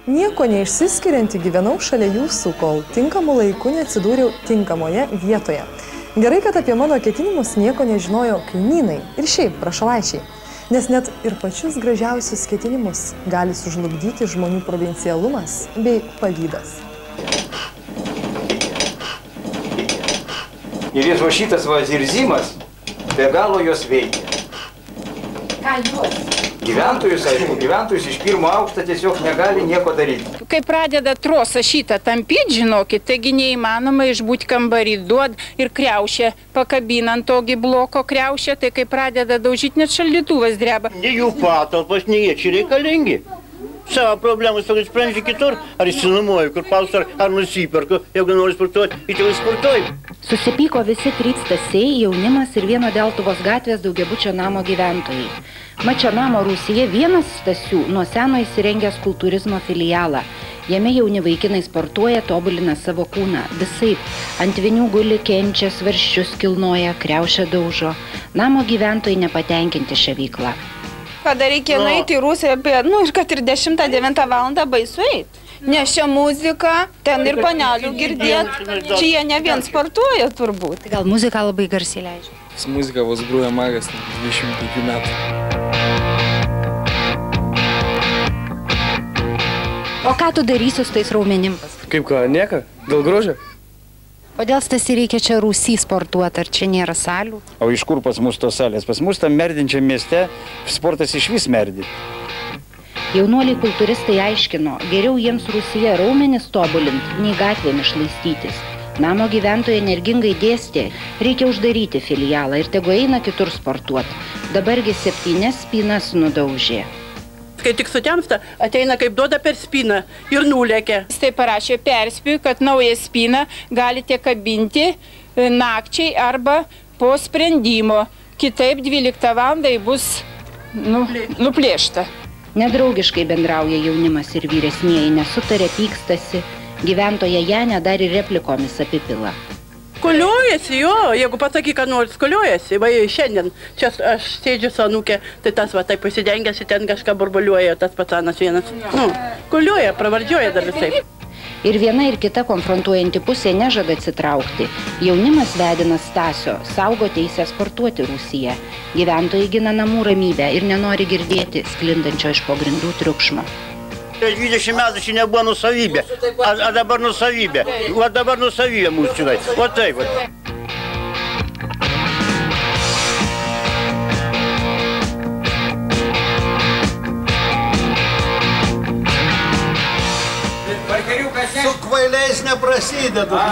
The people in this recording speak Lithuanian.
Nieko neišsiskirianti gyvenau šalia jūsų, kol tinkamu laiku neatsidūriau tinkamoje vietoje. Gerai, kad apie mano ketinimus nieko nežinojo kaimynai ir šiaip prašalaičiai. Nes net ir pačius gražiausius ketinimus gali sužlugdyti žmonių provincialumas bei pavydas. Ir jis va šitas va zirzimas, be galo jos veikia. Ką juos? Gyventojus, aišku, gyventojus iš pirmo aukšto tiesiog negali nieko daryti. Kai pradeda trosą šitą tampyti, žinokit, taigi neįmanoma išbūti kambarį, duod ir kriaušę pakabinant tokį bloko kriaušę, tai kai pradeda daužyti, net šaldytuvas dreba. Ne jų patalpos, ne jie čia reikalingi. Savo problemas tokį sprendžia kitur, ar išsinuomoju, kur paus, ar nusiperku, jeigu nori sportuoti, ir tėvai sportuoju. Susipyko visi 3 Stasiai, jaunimas ir vieno Deltuvos gatvės daugiabučio namo gyventojai. Mačio namo Rūsyje vienas Stasių nuo seno įsirengęs kultūrizmo filialą. Jame jauni vaikinai sportuoja, tobulina savo kūną. Visaip, ant vinių guli, kenčia, svarščius kilnoja, kriaušę daužo. Namo gyventojai nepatenkinti šią veiklą. Kada reikia nueiti į Rūsiją, kad ir 10-9 valandą baisu eiti. Nes čia muzika, ten ir panelių girdėt. Čia jie ne vien sportuoja turbūt. Gal muziką labai garsiai leidžia? Muzika vos groja magas 25 metų. O ką tu darysi su tais raumenim? Kaip ką, nieko? Dėl grožio? Kodėl Stasi reikia čia Rūsy sportuoti, ar čia nėra salių? O iš kur pas mus tos salės? Pas mus tam merdinčiam mieste sportas iš vis merdi. Jaunuoliai kultūristai aiškino, geriau jiems Rūsyje raumenis tobulint, nei gatvėmis šlaistytis. Namo gyventojai energingai dėstė, reikia uždaryti filialą ir tegu eina kitur sportuoti. Dabargi 7 spynas nudaužė. Kai tik sutemsta, ateina kaip duoda per spyną ir nulekia. Jis tai parašė, perspėju, kad naują spyną galite kabinti nakčiai arba po sprendimo. Kitaip 12 valandai bus nuplėšta. Nedraugiškai bendrauja jaunimas ir vyresnieji, nesutarė, pykstasi. Gyventoja Janė dar ir replikomis apipila. Koliojasi, jo, jeigu pasaky, kad nors koliojasi, va šiandien, čia aš sėdžiu su anūkė, tai tas va taip pasidengęs, ten kažką burbuliuoja, tas patanas vienas. Kolioja, pravardžiuoja dar visai. Ir viena ir kita konfrontuojanti pusė nežada atsitraukti. Jaunimas vedina Stasio, saugo teisę sportuoti Rūsyje. Gyventojai gina namų ramybę ir nenori girdėti sklindančio iš pogrindų triukšmo. 20 metų čia nebuvo nusavybė, a dabar nusavybė. O dabar nusavybė mūsų čionai. O taip. Su kvailiais neprasideda.